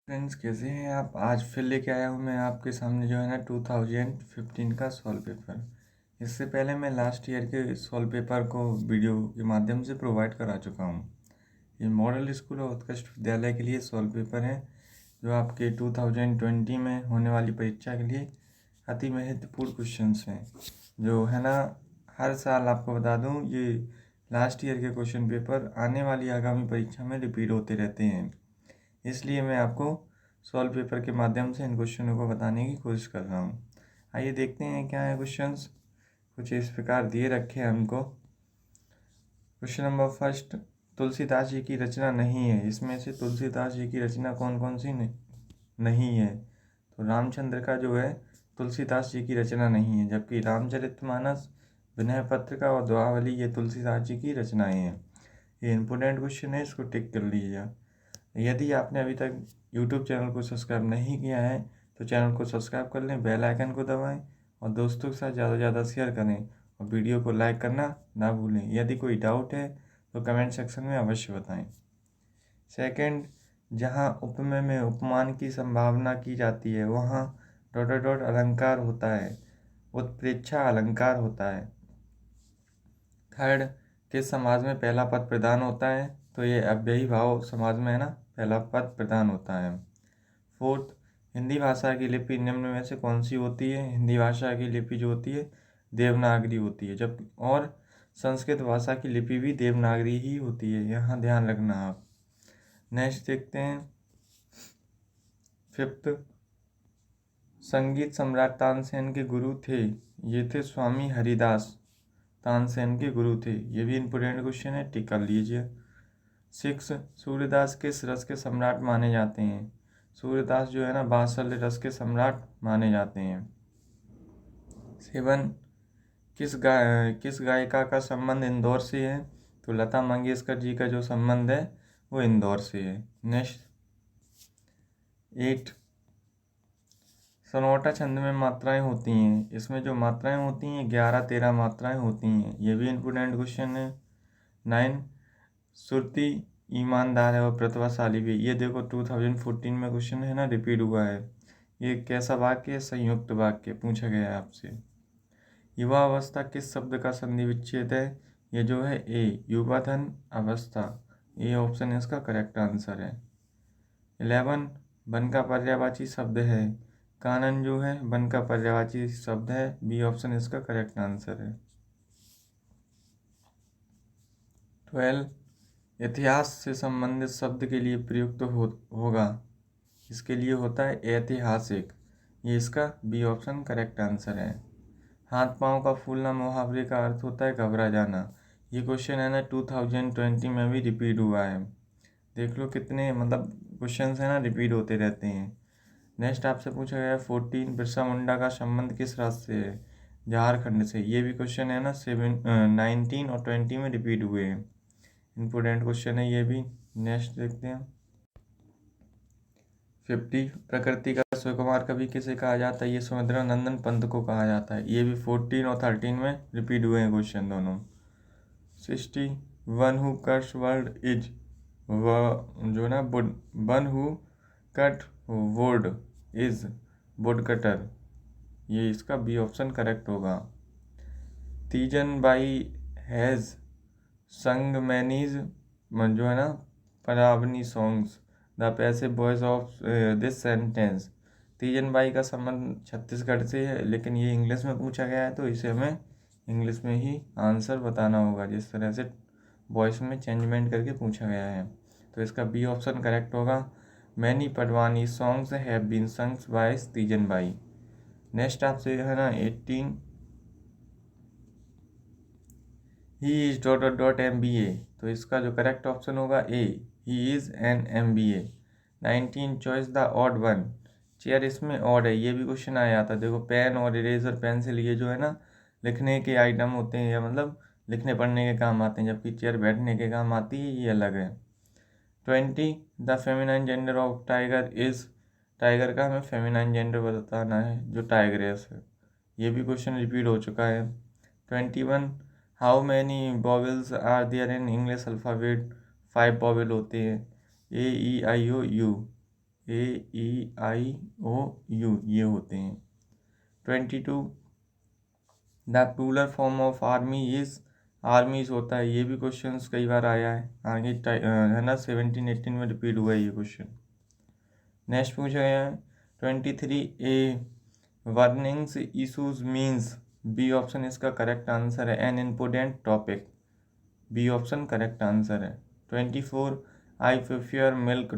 Friends, कैसे हैं आप। आज फिर लेके आया हूँ मैं आपके सामने जो है ना 2015 का सॉल्व पेपर। इससे पहले मैं लास्ट ईयर के सॉल्व पेपर को वीडियो के माध्यम से प्रोवाइड करा चुका हूँ। ये मॉडल स्कूल और उत्कृष्ट विद्यालय के लिए सॉल्व पेपर हैं जो आपके 2020 में होने वाली परीक्षा के लिए अति महत्वपूर्ण क्वेश्चंस हैं, जो है ना हर साल आपको बता दूँ ये लास्ट ईयर के क्वेश्चन पेपर आने वाली आगामी परीक्षा में रिपीट होते रहते हैं। इसलिए मैं आपको सॉल्व पेपर के माध्यम से इन क्वेश्चनों को बताने की कोशिश कर रहा हूँ। आइए देखते हैं क्या है क्वेश्चंस। कुछ इस प्रकार दिए रखे हैं हमको। Question number first, Tulsidas ji की रचना नहीं है। इसमें से तुलसीदास जी की रचना कौन कौन सी नहीं है। तो रामचंद्र का जो है तुलसीदास जी की रचना नहीं है, जबकि रामचरितमानस, विनय पत्रिका और दोहावली ये तुलसीदास जी की रचनाएं हैं। ये इंपॉर्टेंट क्वेश्चन है, इसको टिक कर लीजिएगा। यदि आपने अभी तक YouTube चैनल को सब्सक्राइब नहीं किया है तो चैनल को सब्सक्राइब कर लें, बेल आइकन को दबाएं और दोस्तों के साथ ज़्यादा से ज़्यादा शेयर करें और वीडियो को लाइक करना ना भूलें। यदि कोई डाउट है तो कमेंट सेक्शन में अवश्य बताएं। सेकंड, जहां उपमेय में उपमान की संभावना की जाती है वहां डॉट डॉट अलंकार होता है, उत्प्रेक्षा अलंकार होता है। थर्ड, किस समाज में पहला पद प्रधान होता है। तो ये अव्ययी भाव समाज में है ना, पहला पद प्रधान होता है। फोर्थ, हिंदी भाषा की लिपि निम्न में से कौन सी होती है। हिंदी भाषा की लिपि जो होती है देवनागरी होती है, जब और संस्कृत भाषा की लिपि भी देवनागरी ही होती है, यहाँ ध्यान रखना आप। नेक्स्ट देखते हैं फिफ्थ, संगीत सम्राट तानसेन के गुरु थे। ये थे स्वामी हरिदास, तानसेन के गुरु थे। ये भी इंपोर्टेंट क्वेश्चन है, टिक कर लीजिए। सिक्स, सूर्यदास किस रस के सम्राट माने जाते हैं। सूर्यदास जो है ना वात्सल्य रस के सम्राट माने जाते हैं। सेवन, किस गायिका का संबंध इंदौर से है। तो लता मंगेशकर जी का जो संबंध है वो इंदौर से है। नेक्स्ट 8, सनोटा छंद में मात्राएं होती हैं। इसमें जो मात्राएं होती हैं 11-13 मात्राएं होती हैं। ये भी इंपोर्टेंट क्वेश्चन है। 9, सुरती ईमानदार है और प्रतिभाशाली भी। ये देखो 2014 में क्वेश्चन है ना, रिपीट हुआ है। ये कैसा वाक्य है, संयुक्त वाक्य पूछा गया है आपसे। युवा अवस्था किस शब्द का संधि विच्छेद है। ये जो है ए, युवा धन अवस्था। ये ऑप्शन इसका करेक्ट आंसर है। 11, वन का पर्यायवाची शब्द है। कानन जो है वन का पर्यायवाची शब्द है, बी ऑप्शन इसका करेक्ट आंसर है। 12, इतिहास से संबंधित शब्द के लिए प्रयुक्त होगा। इसके लिए होता है ऐतिहासिक। ये इसका बी ऑप्शन करेक्ट आंसर है। हाथ पांव का फूलना मुहावरे का अर्थ होता है घबरा जाना। ये क्वेश्चन है ना 2020 में भी रिपीट हुआ है। देख लो कितने मतलब क्वेश्चन है ना रिपीट होते रहते हैं। नेक्स्ट आपसे पूछा गया है 14, बिरसा मुंडा का संबंध किस राज्य से है। झारखंड से। ये भी क्वेश्चन है ना 19 और 20 में रिपीट हुए हैं। इंपोर्टेंट क्वेश्चन है ये भी। नेक्स्ट देखते हैं 50, प्रकृति का सुकुमार कवि किसे कहा जाता है। ये सुमित्रा नंदन पंत को कहा जाता है। ये भी 14 और 13 में रिपीट हुए हैं क्वेश्चन दोनों। 60, one who cuts word is, जो ना one who cut would is would cutter. ये इसका बी ऑप्शन करेक्ट होगा। तीजन बाई हैज संग मैनीज, जो है ना परावनी songs, the passive voice of this sentence. Teejan Bai का संबंध छत्तीसगढ़ से है, लेकिन ये इंग्लिश में पूछा गया है तो इसे हमें इंग्लिश में ही आंसर बताना होगा, जिस तरह से वॉइस में चेंजमेंट करके पूछा गया है। तो इसका बी ऑप्शन करेक्ट होगा। मैनी पटवानी songs have been sung by Teejan Bai. Next आपसे है ना 18, he is dot dot dot MBA। तो इसका जो करेक्ट ऑप्शन होगा A, he is an MBA। 19, choice the odd one. Chair इसमें ऑड है, ये भी क्वेश्चन आया था। देखो पेन और इरेजर पेंसिल ये जो है ना लिखने के आइटम होते हैं, या मतलब लिखने पढ़ने के काम आते हैं, जबकि चेयर बैठने के काम आती है, ये अलग है। 20, the feminine gender of tiger is. Tiger का हमें फेमिनाइन जेंडर बताना है जो टाइग्रेस है। ये भी क्वेश्चन रिपीट हो चुका है। 21, how many vowels are there in English alphabet. 5 vowel होते हैं, A E I O U। AEIOU ये होते हैं। 22 the plural form of army is, armies होता है, ये भी क्वेश्चंस कई बार आया है आगे है ना, 17-18 में रिपीट हुआ है ये क्वेश्चन। नेक्स्ट पूछा गया है 23 A warnings issues means, B option इसका करेक्ट आंसर है, an important topic, B option correct answer है। 24 आई प्रेफर मिल्क ..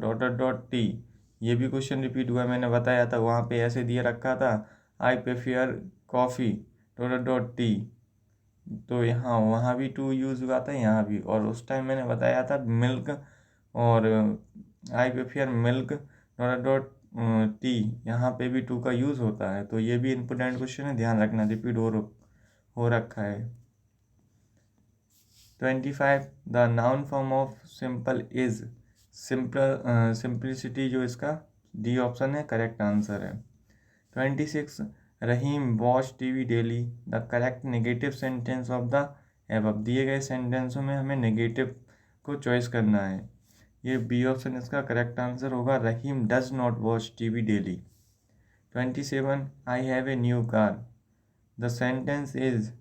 ये भी क्वेश्चन रिपीट हुआ, मैंने बताया था वहाँ पे ऐसे दिया रखा था आई प्रेफर कॉफ़ी .. तो यहाँ वहाँ भी टू यूज़ हुआ था, यहाँ भी, और उस टाइम मैंने बताया था मिल्क और आई प्रेफर मिल्क .. यहाँ पे भी टू का यूज़ होता है, तो ये भी इम्पोर्टेंट क्वेश्चन है, ध्यान रखना, रिपीट हो रखा है। 25 the noun form of simple is, simplicity जो इसका डी ऑप्शन है करेक्ट आंसर है। 26 Rahim watch TV daily, the correct negative sentence of the above, दिए गए सेंटेंसों में हमें नेगेटिव को चॉइस करना है, ये बी ऑप्शन इसका करेक्ट आंसर होगा, Rahim does not watch TV daily. 27 I have a new car, the sentence is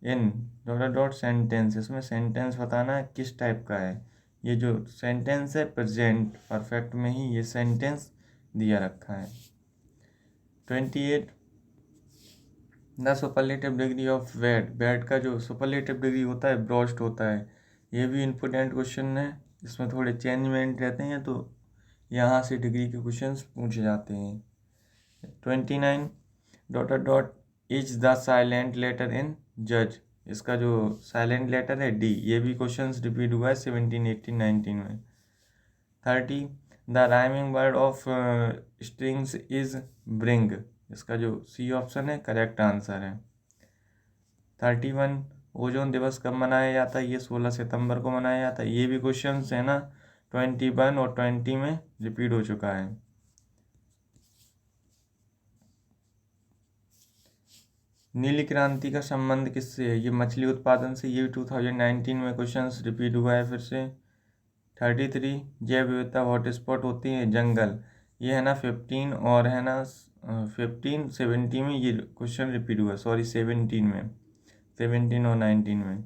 in sentence, इसमें सेंटेंस बताना है किस टाइप का है, ये जो सेंटेंस है प्रेजेंट परफेक्ट में ही ये सेंटेंस दिया रखा है। 28 the superlative degree of bad का जो सुपरलेटिव डिग्री होता है ब्रॉस्ट होता है, ये भी इम्पोर्टेंट क्वेश्चन है, इसमें थोड़े चेंजमेंट रहते हैं तो यहाँ से डिग्री के क्वेश्चंस पूछे जाते हैं। 29 ... इज द साइलेंट लेटर इन जज, इसका जो साइलेंट लेटर है डी, ये भी क्वेश्चंस रिपीट हुआ है 17, 18, 19 में। 30 the rhyming word of strings is bring, इसका जो सी ऑप्शन है करेक्ट आंसर है। 31 ओजोन दिवस कब मनाया जाता है, ये 16 सितंबर को मनाया जाता है, ये भी क्वेश्चंस है ना 21 और 20 में रिपीट हो चुका है। नीली क्रांति का संबंध किससे है, ये मछली उत्पादन से, ये भी 2019 में क्वेश्चंस रिपीट हुआ है फिर से। 33 जैव विविधता हॉटस्पॉट होती है जंगल, ये है ना 15 और है ना 15 17 में ये क्वेश्चन रिपीट हुआ, सॉरी 17 में, 17 और 19 में।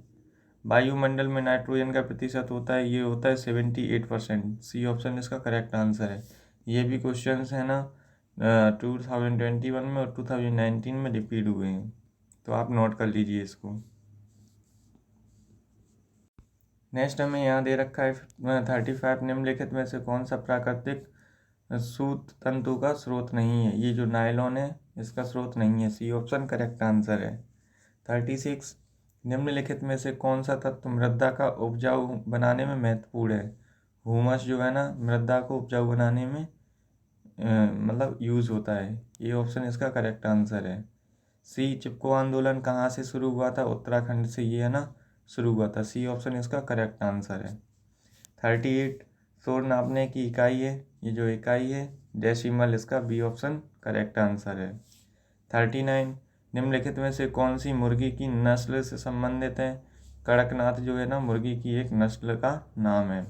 वायुमंडल में नाइट्रोजन का प्रतिशत होता है, ये होता है 78%, सी ऑप्शन इसका करेक्ट आंसर है। ये भी क्वेश्चंस है ना 2021 में और 2019 में रिपीट हुए हैं, तो आप नोट कर लीजिए इसको। नेक्स्ट हमें यहाँ दे रखा है 35 निम्नलिखित में से कौन सा प्राकृतिक सूत तंतु का स्रोत नहीं है, ये जो नायलॉन है इसका स्रोत नहीं है, सी ऑप्शन करेक्ट आंसर है। 36 निम्नलिखित में से कौन सा तत्व मृदा का उपजाऊ बनाने में महत्वपूर्ण है, ह्यूमस जो है ना मृदा को उपजाऊ बनाने में मतलब यूज़ होता है, ये ऑप्शन इसका करेक्ट आंसर है। सी चिपको आंदोलन कहाँ से शुरू हुआ था, उत्तराखंड से ये है ना शुरू हुआ था, सी ऑप्शन इसका करेक्ट आंसर है। 38 शोर नापने की इकाई है, ये जो इकाई है डेसिमल, इसका बी ऑप्शन करेक्ट आंसर है। 39 निम्नलिखित में से कौन सी मुर्गी की नस्ल से संबंधित है, कड़कनाथ जो है ना मुर्गी की एक नस्ल का नाम है।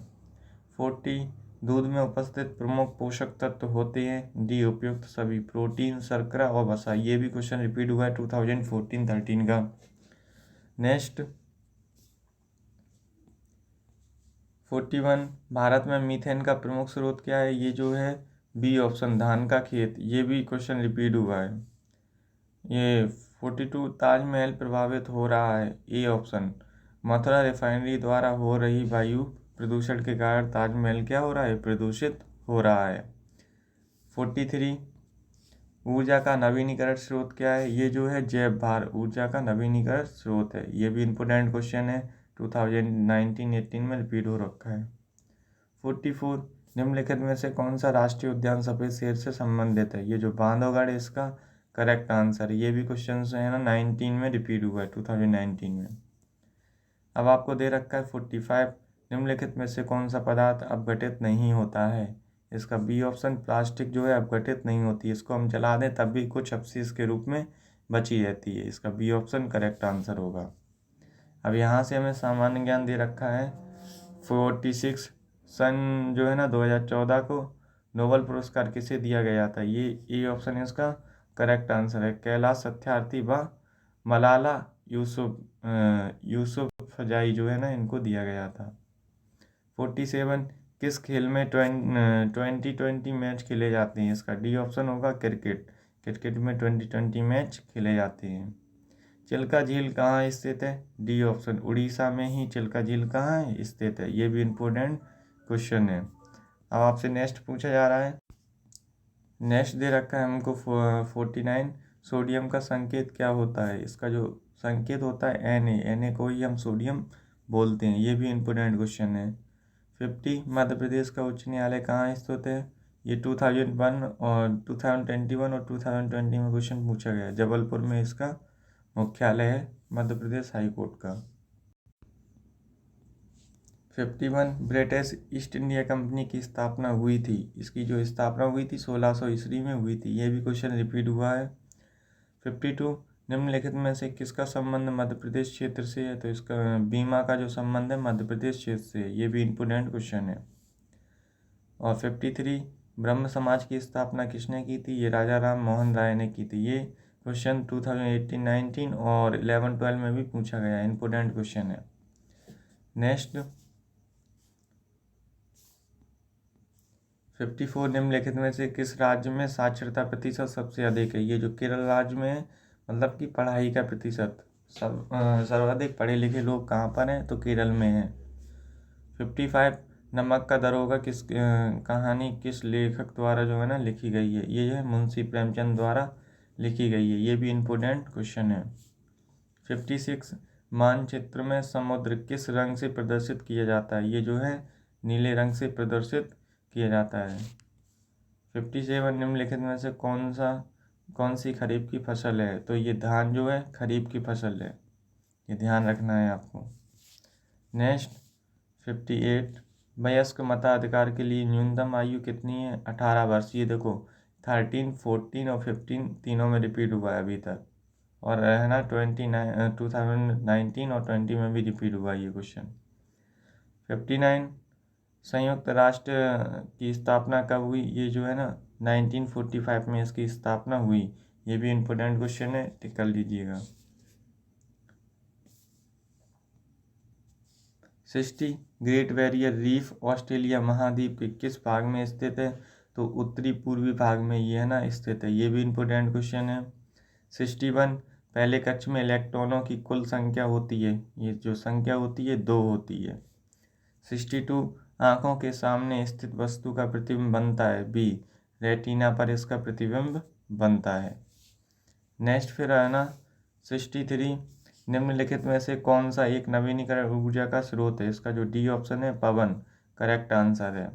40 दूध में उपस्थित प्रमुख पोषक तत्व होते हैं, डी उपयुक्त सभी, प्रोटीन, शर्करा और वसा, ये भी क्वेश्चन रिपीट हुआ है 2014-13 का। नेक्स्ट 41 भारत में मीथेन का प्रमुख स्रोत क्या है, ये जो है बी ऑप्शन धान का खेत, ये भी क्वेश्चन रिपीट हुआ है। ये 42 ताजमहल प्रभावित हो रहा है, ए ऑप्शन, मथुरा रिफाइनरी द्वारा हो रही वायु प्रदूषण के कारण ताजमहल क्या हो रहा है, प्रदूषित हो रहा है। 43 ऊर्जा का नवीनीकरण स्रोत क्या है, ये जो है जैव भार ऊर्जा का नवीनीकरण स्रोत है, ये भी इम्पोर्टेंट क्वेश्चन है 2019-18 में रिपीट हो रखा है। 44 निम्नलिखित में से कौन सा राष्ट्रीय उद्यान सफेद शेर से संबंधित है, ये जो बांधवगढ़ है इसका करेक्ट आंसर, ये भी क्वेश्चन है ना 19 में रिपीट हुआ है 2019 में। अब आपको दे रखा है 45 निम्नलिखित में से कौन सा पदार्थ अपघटित नहीं होता है, इसका बी ऑप्शन प्लास्टिक जो है अपघटित नहीं होती, इसको हम जला दें तब भी कुछ अपशिष्ट के रूप में बची रहती है, इसका बी ऑप्शन करेक्ट आंसर होगा। अब यहाँ से हमें सामान्य ज्ञान दे रखा है 46 सन जो है ना 2014 को नोबेल पुरस्कार किसे दिया गया था? ये ऑप्शन है इसका करेक्ट आंसर है। कैलाश सत्यार्थी व मलाला यूसुफजई जो है ना, इनको दिया गया था। 47 किस खेल में 2020 मैच खेले जाते हैं? इसका डी ऑप्शन होगा क्रिकेट। क्रिकेट में 2020 मैच खेले जाते हैं। चिल्का झील कहाँ स्थित है? डी ऑप्शन उड़ीसा में ही चिल्का झील कहाँ है स्थित है। ये भी इम्पोर्टेंट क्वेश्चन है। अब आपसे नेक्स्ट पूछा जा रहा है। नेक्स्ट दे रखा है हमको 49 सोडियम का संकेत क्या होता है? इसका जो संकेत होता है Na को ही हम सोडियम बोलते हैं। ये भी इम्पोर्टेंट क्वेश्चन है। 50 मध्य प्रदेश का उच्च न्यायालय कहाँ स्थित है? ये 2001 और 2021 और 2020 में क्वेश्चन पूछा गया है। जबलपुर में इसका मुख्यालय है मध्य प्रदेश हाई कोर्ट का। 51 ब्रिटिश ईस्ट इंडिया कंपनी की स्थापना हुई थी? इसकी जो स्थापना हुई थी 1600 ईस्वी में हुई थी। ये भी क्वेश्चन रिपीट हुआ है। 52 निम्नलिखित में से किसका संबंध मध्य प्रदेश क्षेत्र से है? तो इसका बीमा का जो संबंध है मध्य प्रदेश क्षेत्र से है। ये भी इम्पोर्टेंट क्वेश्चन है। और 53 ब्रह्म समाज की स्थापना किसने की थी? ये राजा राम मोहन राय ने की थी। ये क्वेश्चन 2018-19 और 11-12 में भी पूछा गया है। इम्पोर्टेंट क्वेश्चन है। नेक्स्ट 54 निम्नलिखित में से किस राज्य में साक्षरता प्रतिशत सबसे अधिक है? ये जो केरल राज्य में है, मतलब कि पढ़ाई का प्रतिशत सर्वाधिक पढ़े लिखे लोग कहाँ पर हैं? तो केरल में है। 55 नमक का दरोगा किस कहानी किस लेखक द्वारा जो है ना लिखी गई है? ये है मुंशी प्रेमचंद द्वारा लिखी गई है। ये भी इम्पोर्टेंट क्वेश्चन है। 56 मानचित्र में समुद्र किस रंग से प्रदर्शित किया जाता है? ये जो है नीले रंग से प्रदर्शित किया जाता है। 57 निम्नलिखित में से कौन सी खरीफ की फसल है? तो ये धान जो है खरीफ की फसल है। ये ध्यान रखना है आपको। नेक्स्ट 58 वयस्क मताधिकार के लिए न्यूनतम आयु कितनी है? 18 वर्ष। ये देखो 13, 14 और 15 तीनों में रिपीट हुआ है अभी तक। और है ना 2019 और 20 में भी रिपीट हुआ ये क्वेश्चन। 59 संयुक्त राष्ट्र की स्थापना कब हुई? ये जो है ना 1945 में इसकी स्थापना हुई। ये भी इम्पोर्टेंट क्वेश्चन है, टिक कर लीजिएगा। 60 ग्रेट बैरियर रीफ ऑस्ट्रेलिया महाद्वीप के किस भाग में स्थित है? तो उत्तरी पूर्वी भाग में ये है ना स्थित है। ये भी इम्पोर्टेंट क्वेश्चन है। 61 पहले कक्ष में इलेक्ट्रॉनों की कुल संख्या होती है? ये जो संख्या होती है 2 होती है। 62 आँखों के सामने स्थित वस्तु का प्रतिबिंब बनता है? बी रेटिना पर इसका प्रतिबिंब बनता है। नेक्स्ट फिर है ना 63 निम्नलिखित में से कौन सा एक नवीनीकरण ऊर्जा का स्रोत है? इसका जो डी ऑप्शन है पवन करेक्ट आंसर है।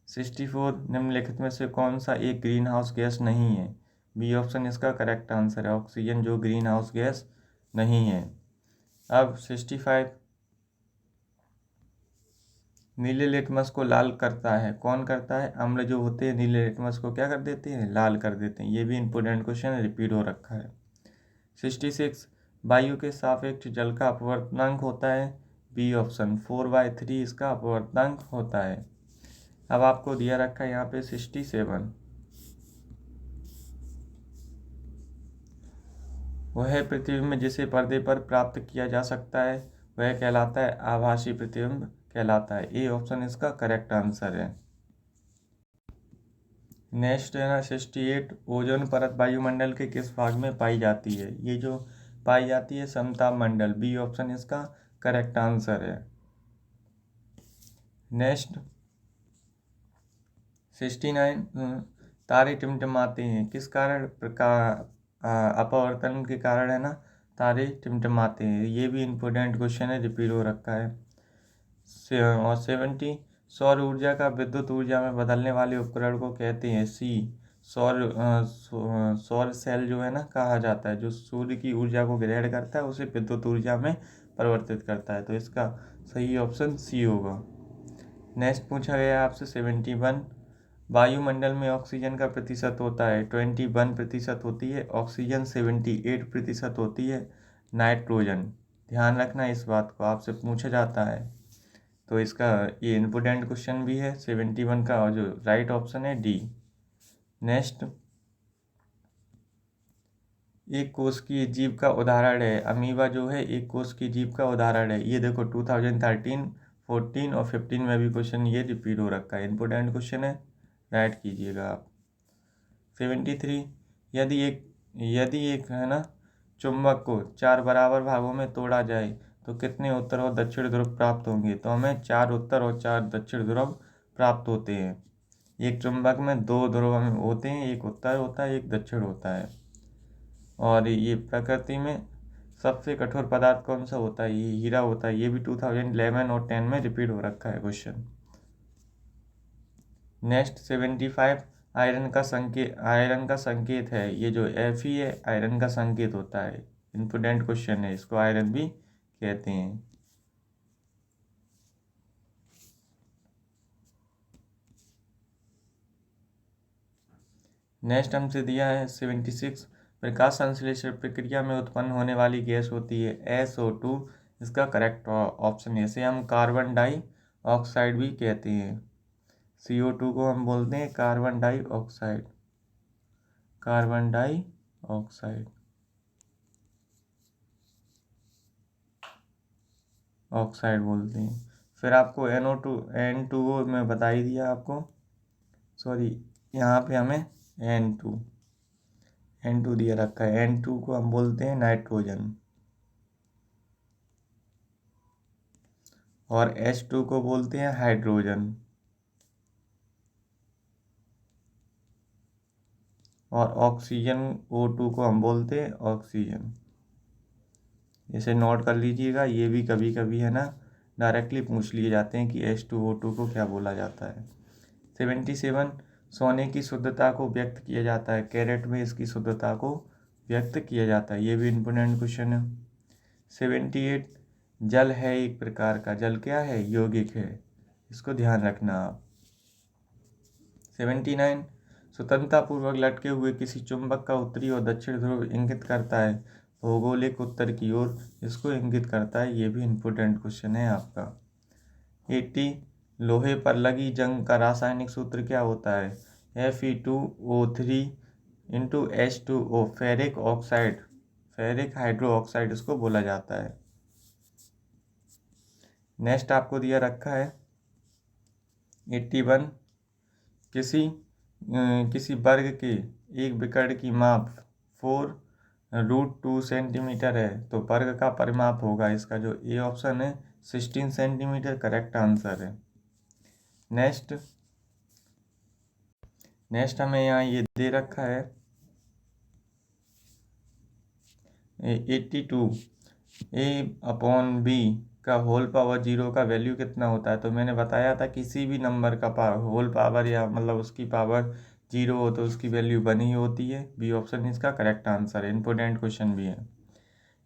64 निम्नलिखित में से कौन सा एक ग्रीन हाउस गैस नहीं है? बी ऑप्शन इसका करेक्ट आंसर है, ऑक्सीजन जो ग्रीन हाउस गैस नहीं है। अब 65 नीले लिटमस को लाल करता है? कौन करता है? अम्ल जो होते हैं नीले लिटमस को क्या कर देते हैं? लाल कर देते हैं। ये भी इम्पोर्टेंट क्वेश्चन रिपीट हो रखा है। 66 वायु के सापेक्ष जल का अपवर्तनांक होता है? बी ऑप्शन 4/3 इसका अपवर्तनांक होता है। अब आपको दिया रखा है यहाँ पे 67 वह प्रतिबिंब जिसे पर्दे पर प्राप्त किया जा सकता है वह कहलाता है आभासी प्रतिबिंब कहलाता है। ए ऑप्शन इसका करेक्ट आंसर है। नेक्स्ट है ना 68 ओजोन परत वायुमंडल के किस भाग में पाई जाती है? ये जो पाई जाती है समताप मंडल। बी ऑप्शन इसका करेक्ट आंसर है। नेक्स्ट 69 तारे टिमटिमाते हैं किस कारण? अपवर्तन के कारण है ना तारे टिमटिमाते हैं। ये भी इम्पोर्टेंट क्वेश्चन है, रिपीट हो रखा है। और 70 सौर ऊर्जा का विद्युत ऊर्जा में बदलने वाले उपकरण को कहते हैं? सी सौर सेल जो है ना कहा जाता है। जो सूर्य की ऊर्जा को ग्रहण करता है उसे विद्युत ऊर्जा में परिवर्तित करता है। तो इसका सही ऑप्शन सी होगा। नेक्स्ट पूछा गया आपसे 71 वायुमंडल में ऑक्सीजन का प्रतिशत होता है? 21% होती है ऑक्सीजन, 78% होती है नाइट्रोजन। ध्यान रखना इस बात को, आपसे पूछा जाता है। तो इसका ये इम्पोर्टेंट क्वेश्चन भी है 71 का, और जो राइट ऑप्शन है डी। नेक्स्ट, एक कोष की जीव का उदाहरण है। अमीबा जो है एक कोष की जीव का उदाहरण है। ये देखो 2013, 14 और 15 में भी क्वेश्चन ये रिपीट हो रखा है। इम्पोर्टेंट क्वेश्चन है, राइट कीजिएगा आप। 73, यदि एक है ना चुंबक को 4 बराबर भागों में तोड़ा जाए तो कितने उत्तर और दक्षिण ध्रुव प्राप्त होंगे। तो हमें 4 उत्तर और 4 दक्षिण ध्रुव प्राप्त होते हैं। एक चुंबक में 2 ध्रुव हमें होते हैं, एक उत्तर होता है, एक दक्षिण होता है। और ये प्रकृति में सबसे कठोर पदार्थ कौन सा होता है, ये हीरा होता है। ये भी 2011 और 10 में रिपीट हो रखा है क्वेश्चन। नेक्स्ट 75, आयरन का संकेत है। ये जो Fe है आयरन का संकेत होता है। इम्पोर्टेंट क्वेश्चन है, इसको आयरन भी कहते हैं। नेक्स्ट हमसे दिया है 76, प्रकाश संश्लेषण प्रक्रिया में उत्पन्न होने वाली गैस होती है SO2। इसका करेक्ट ऑप्शन है। इसे हम कार्बन डाइऑक्साइड भी कहते हैं। CO2 को हम बोलते हैं carbon dioxide, carbon dioxide oxide बोलते हैं। फिर आपको N2O में बता ही दिया आपको, सॉरी यहाँ पे हमें N2 दिया रखा है। N2 को हम बोलते हैं नाइट्रोजन, और H2 को बोलते हैं हाइड्रोजन, और ऑक्सीजन O2 को हम बोलते हैं ऑक्सीजन। इसे नोट कर लीजिएगा, ये भी कभी कभी है ना डायरेक्टली पूछ लिए जाते हैं कि H2O2 को क्या बोला जाता है। 77, सोने की शुद्धता को व्यक्त किया जाता है। कैरेट में इसकी शुद्धता को व्यक्त किया जाता है। ये भी इम्पोर्टेंट क्वेश्चन है। 78, जल है एक प्रकार का, जल क्या है, यौगिक है, इसको ध्यान रखना आप। 79, स्वतंत्रतापूर्वक लटके हुए किसी चुंबक का उत्तरी और दक्षिण ध्रुव इंगित करता है भौगोलिक उत्तर की ओर, इसको इंगित करता है। ये भी इम्पोर्टेंट क्वेश्चन है आपका। 80, लोहे पर लगी जंग का रासायनिक सूत्र क्या होता है, Fe2O3 into H2O, ferric oxide, ferric hydro oxide इसको बोला जाता है। नेक्स्ट आपको दिया रखा है 81, किसी वर्ग के एक विकर्ण की माप 4√2 सेंटीमीटर है तो वर्ग का परिमाप होगा। इसका जो ए ऑप्शन है 16 सेंटीमीटर करेक्ट आंसर है। नेक्स्ट हमें यहाँ ये दे रखा है 82, A/B का होल पावर 0 का वैल्यू कितना होता है। तो मैंने बताया था किसी भी नंबर का होल पावर या मतलब उसकी पावर 0 हो तो उसकी वैल्यू 1 ही होती है। बी ऑप्शन इसका करेक्ट आंसर है। इम्पोर्टेंट क्वेश्चन भी है।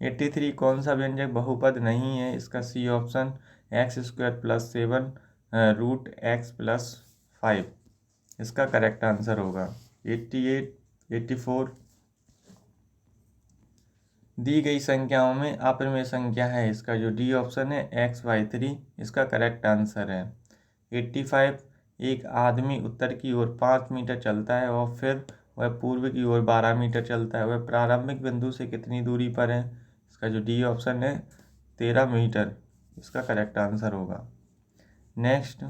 83, कौन सा व्यंजक बहुपद नहीं है। इसका सी ऑप्शन x² + 7 √x + 5 इसका करेक्ट आंसर होगा। 88, 84, दी गई संख्याओं में अप्रमेय संख्या है। इसका जो डी ऑप्शन है x/3 इसका करेक्ट आंसर है। 85, एक आदमी उत्तर की ओर 5 मीटर चलता है और फिर वह पूर्व की ओर 12 मीटर चलता है। वह प्रारंभिक बिंदु से कितनी दूरी पर है। इसका जो डी ऑप्शन है 13 मीटर इसका करेक्ट आंसर होगा। नेक्स्ट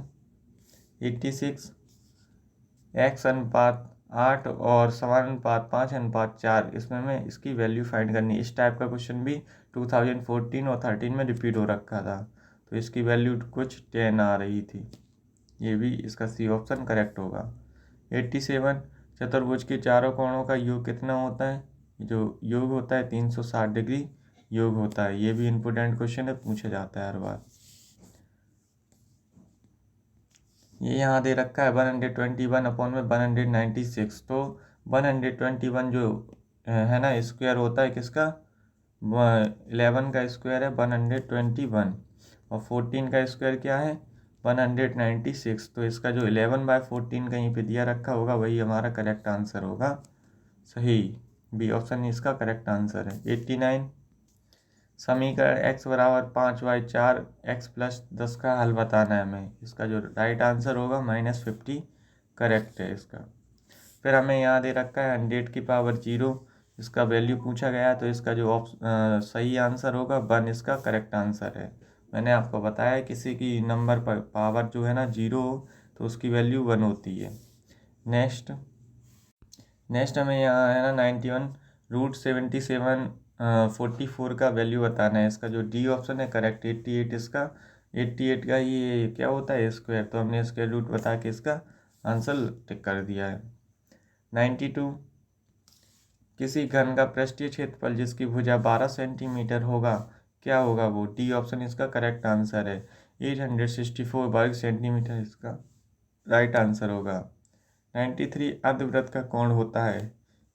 86, x/8 और = 5/4, इसमें मैं इसकी वैल्यू फाइंड करनी है। इस टाइप का क्वेश्चन भी 2014 और 13 में रिपीट हो रखा था। तो इसकी वैल्यू कुछ 10 आ रही थी। ये भी इसका सी ऑप्शन करेक्ट होगा। 87, चतुर्भुज के चारों कोणों का योग कितना होता है। जो योग होता है 360 डिग्री योग होता है। ये भी इम्पोर्टेंट क्वेश्चन है, पूछा जाता है हर बार। ये यहाँ दे रखा है 121/196। तो 121 जो है ना स्क्वायर होता है किसका, 11 का स्क्वायर है 121, और 14 का स्क्वायर क्या है 196। तो इसका जो 11/14 कहीं पे दिया रखा होगा वही हमारा करेक्ट आंसर होगा। सही, बी ऑप्शन इसका करेक्ट आंसर है। 89, समीकरण x बराबर 5y4 x+10 का हल बताना है हमें। इसका जो राइट आंसर होगा -50 करेक्ट है इसका। फिर हमें यहाँ दे रखा है 100 की पावर 0, इसका वैल्यू पूछा गया, तो इसका जो सही आंसर होगा 1 इसका करेक्ट आंसर है। मैंने आपको बताया किसी की नंबर पर पावर जो है ना 0 हो तो उसकी वैल्यू 1 होती है। नेक्स्ट हमें यहाँ है ना 91√77 का वैल्यू बताना है। इसका जो डी ऑप्शन है करेक्ट, 88 इसका 88 का ये क्या होता है स्क्वायर, तो हमने स्क्वायर रूट बता के इसका आंसर टिक कर दिया है। 92 किसी घन का पृष्ठीय क्षेत्रफल जिसकी भुजा 12 सेंटीमीटर होगा, क्या होगा वो, डी ऑप्शन इसका करेक्ट आंसर है। 864 वर्ग सेंटीमीटर इसका राइट आंसर होगा। 93 अर्धवृत्त का कोण होता है,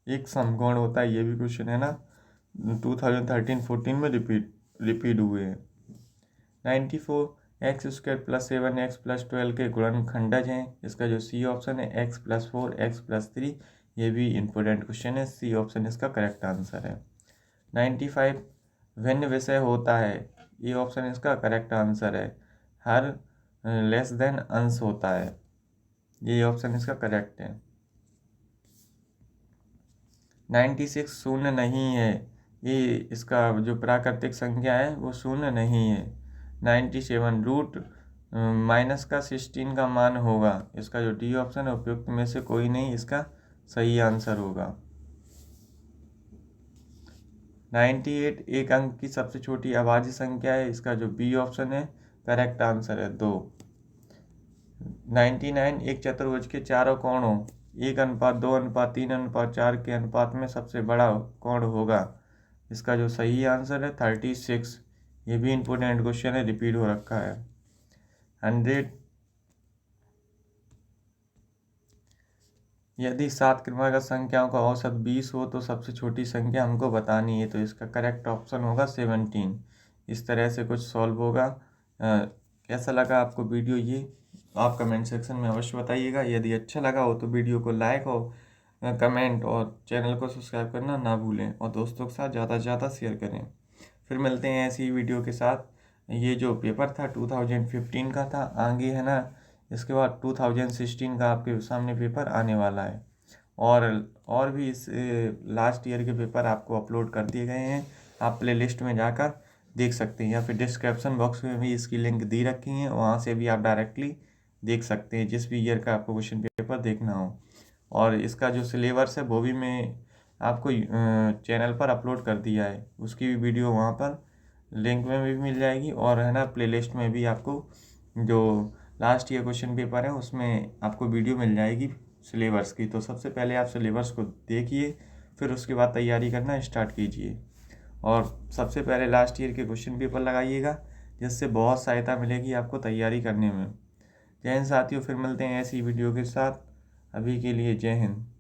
एक समकोण होता है, ये भी क्वेश्चन है ना 2013-14 में रिपीट हुए हैं। 94 x² + 7x + 12 के गुणनखंडज हैं, इसका जो सी ऑप्शन है x+4 x+3, ये भी इम्पोर्टेंट क्वेश्चन है, सी ऑप्शन इसका करेक्ट आंसर है। 95 भिन्न विषय होता है, ये ऑप्शन इसका करेक्ट आंसर है। हर लेस देन अंश होता है, ये ऑप्शन इसका करेक्ट है। 96 शून्य नहीं है, ये इसका जो प्राकृतिक संख्या है वो शून्य नहीं है। 97 रूट -16 का मान होगा, इसका जो डी ऑप्शन है उपयुक्त में से कोई नहीं इसका सही आंसर होगा। 98 एक अंक की सबसे छोटी अभाज्य संख्या है, इसका जो बी ऑप्शन है करेक्ट आंसर है 2। 99 एक चतुर्भुज के चारों कोणों 1:2:3:4 के अनुपात में सबसे बड़ा कोण होगा, इसका जो सही आंसर है 36, ये भी इम्पोर्टेंट क्वेश्चन है, रिपीट हो रखा है। 100 यदि 7 क्रमागत संख्याओं का औसत 20 हो तो सबसे छोटी संख्या हमको बतानी है, तो इसका करेक्ट ऑप्शन होगा 17। इस तरह से कुछ सॉल्व होगा। कैसा लगा आपको वीडियो ये आप कमेंट सेक्शन में अवश्य बताइएगा। यदि अच्छा लगा हो तो वीडियो को लाइक और कमेंट और चैनल को सब्सक्राइब करना ना भूलें, और दोस्तों के साथ ज़्यादा से ज़्यादा शेयर करें। फिर मिलते हैं ऐसी वीडियो के साथ। ये जो पेपर था 2015 का था, आगे है ना इसके बाद 2016 का आपके सामने पेपर आने वाला है, और भी इस लास्ट ईयर के पेपर आपको अपलोड कर दिए गए हैं, आप प्ले लिस्ट में जाकर देख सकते हैं, या फिर डिस्क्रिप्शन बॉक्स में भी इसकी लिंक दी रखी है, वहाँ से भी आप डायरेक्टली देख सकते हैं जिस भी ईयर का आपको क्वेश्चन पेपर देखना हो। और इसका जो सिलेबस है वो भी मैं आपको चैनल पर अपलोड कर दिया है, उसकी भी वीडियो वहाँ पर लिंक में भी मिल जाएगी, और है ना प्ले लिस्ट में भी आपको जो लास्ट ईयर क्वेश्चन पेपर है उसमें आपको वीडियो मिल जाएगी सिलेबस की। तो सबसे पहले आप सिलेबस को देखिए, फिर उसके बाद तैयारी करना स्टार्ट कीजिए, और सबसे पहले लास्ट ईयर के क्वेश्चन पेपर लगाइएगा, जिससे बहुत सहायता मिलेगी आपको तैयारी करने में। जय हिंद साथियों, फिर मिलते हैं ऐसी वीडियो के साथ। अभी के लिए जय हिंद।